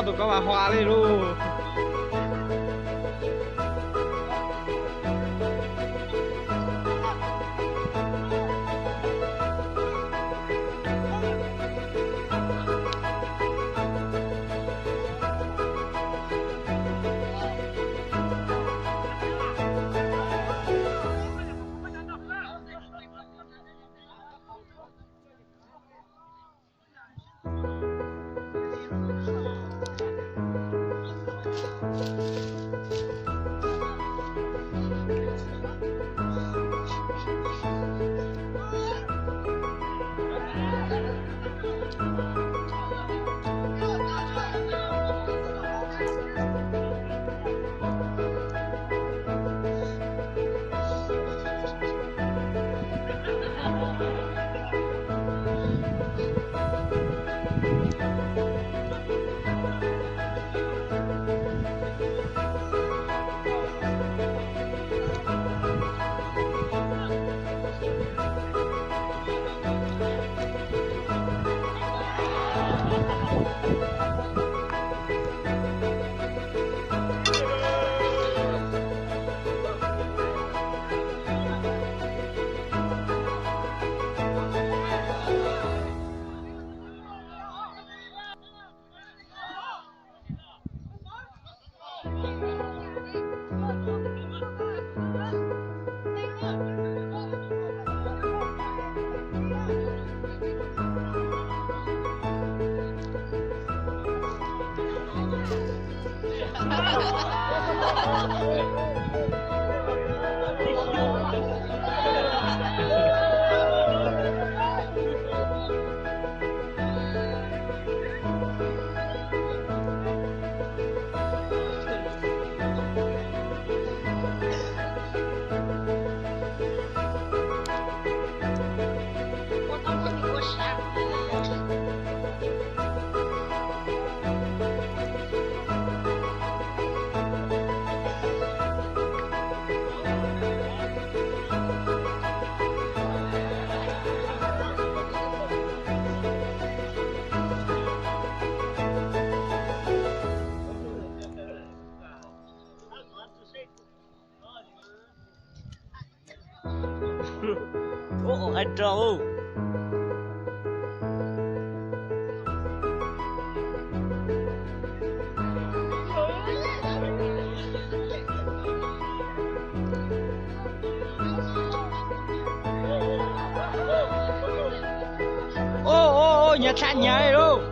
tụi có bà hoa đi luôn. Ô anh trâu. Ô nhà sàn nhà này luôn.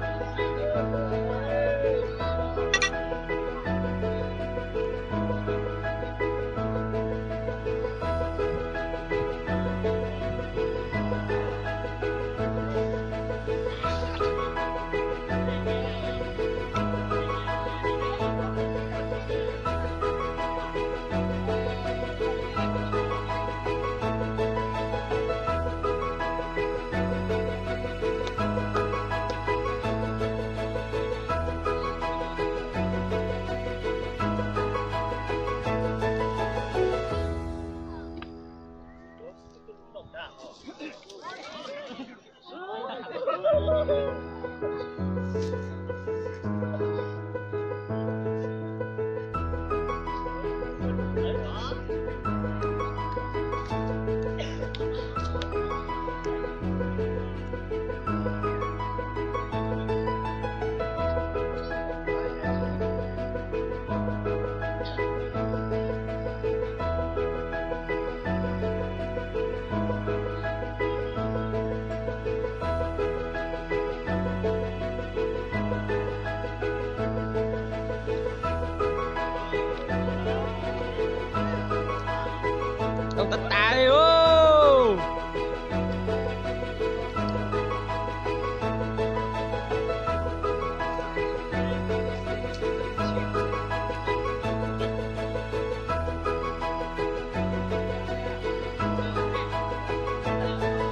Ông ta ta đi ô.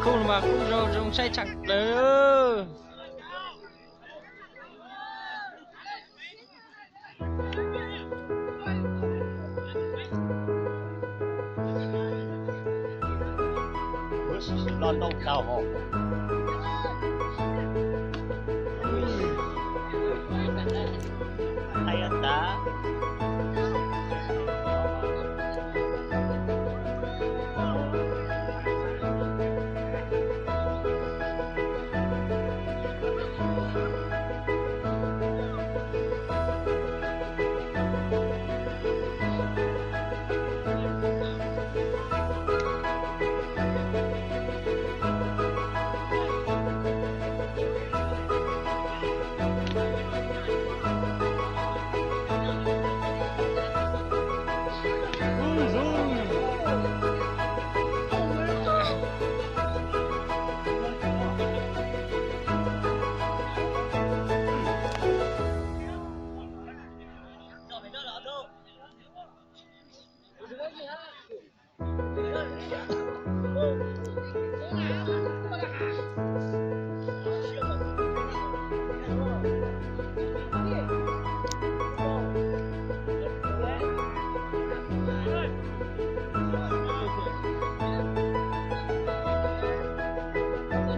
Không mà không rồi trong say chặt nữa. Lo đâu đào họ. Hay anh đã.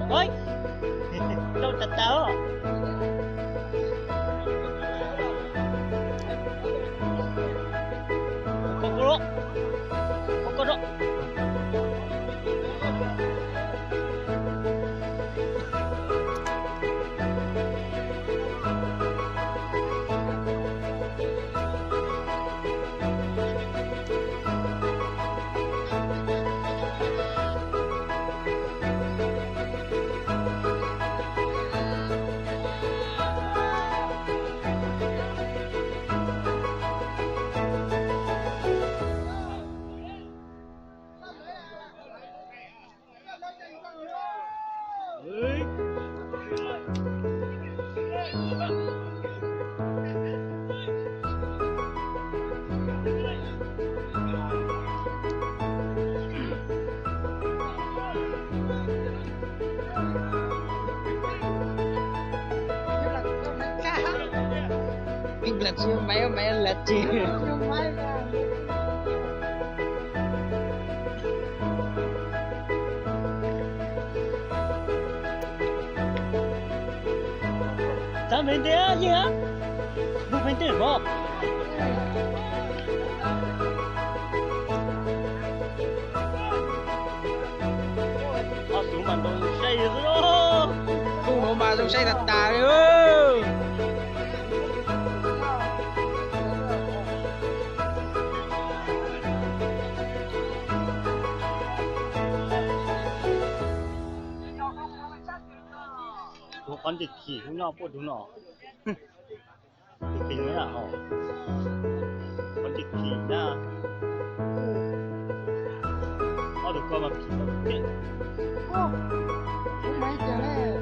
Ôi, đâu thật tao. Kokoro. lật chứ máy lật chứ. Sao mình thế gì hả? Bố mình thế không? Xuống bàn đồ xây rồi đó. Không có bà trong xây thật tà đấy. Tôi con chỉ chỉ chúng nó bố chúng nó. Tính là họ. Con chỉ chỉ ra. Họ được coi mà chỉ có biết. Không mấy giờ này.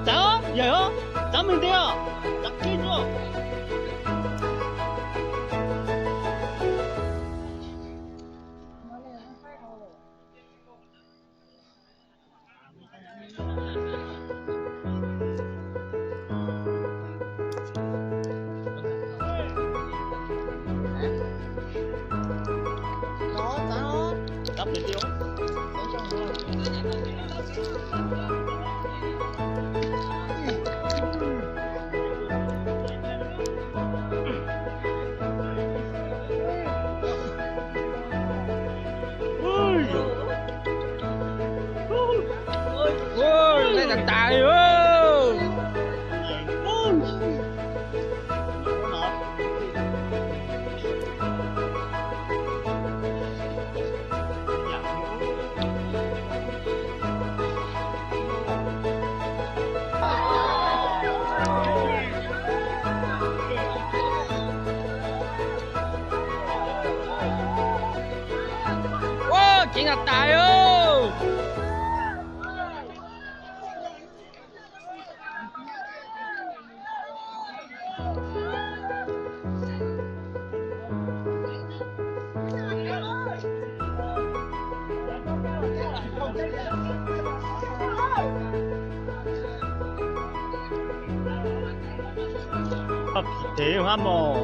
Sao? Vậy hả? Sao mình thế à? Chắc kia rồi. Đó, sao? Cắp đi tiêu. Ôi, xây thật tà đấy. Wow, chính là tài ơi. Thế hả mồ?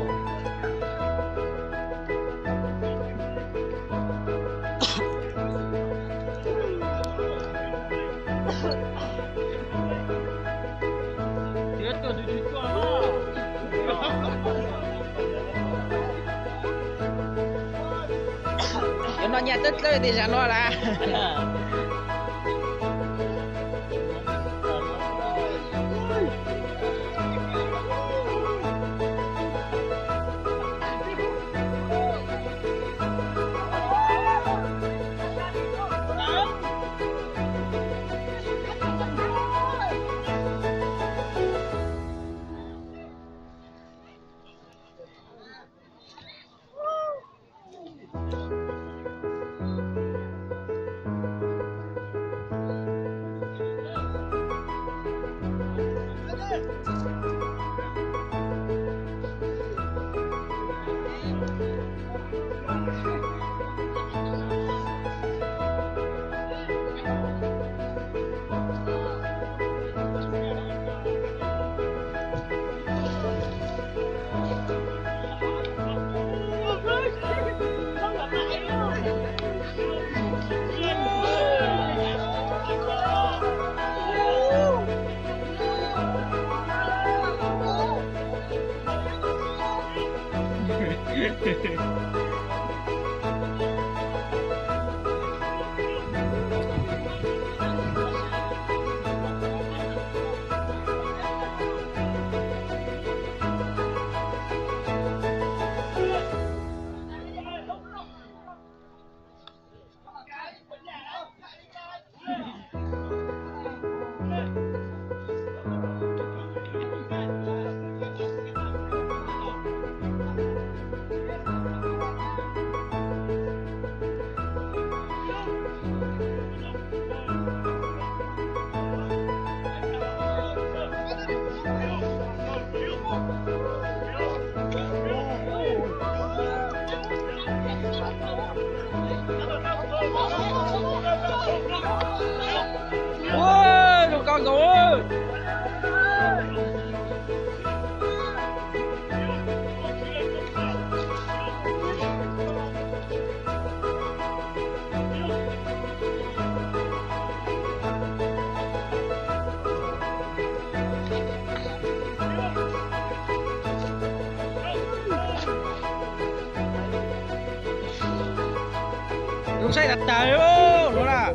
Em nó nhẹ tất rồi thì sẽ nó là. Không sai đặt tài ô, nó là.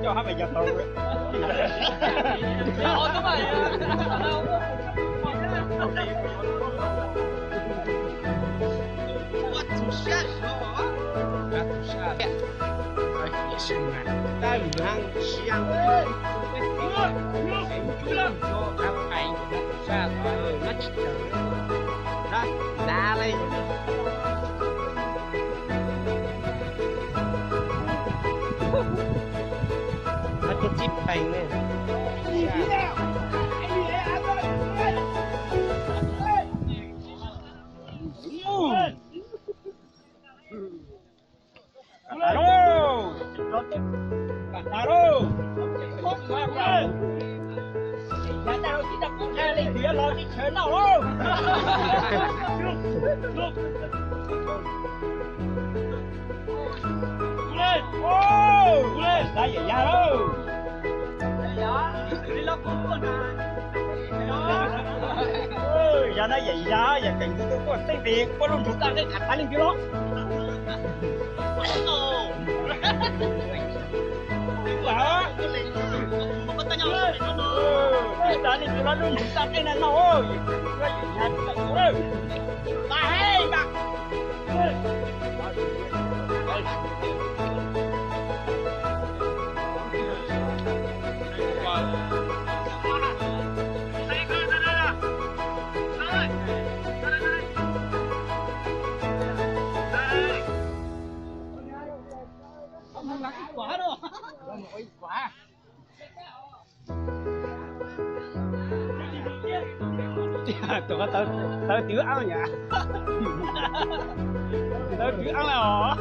Cho hai mày giật tàu đấy. Ôi đúng rồi. What to shut? What to shut?也是蛮大宇航香。Cho áp ảnh ra mắt ra ra lên. Nó có chip thành này. Đã vậy ra đâu. Giờ nó vậy ra, giờ cần tôi có tay việc, có luôn chúng ta cái cạch tay lên kia đó. Đó. Đã lên kia đó luôn chúng ta cái này nó ơi. Cái gì nhà chúng ta ơi. Ba hey ba. Quả đâu. Ôi quả. Tụi nó tới tiểu ăn nhỉ. Tới tiểu ăn là hả?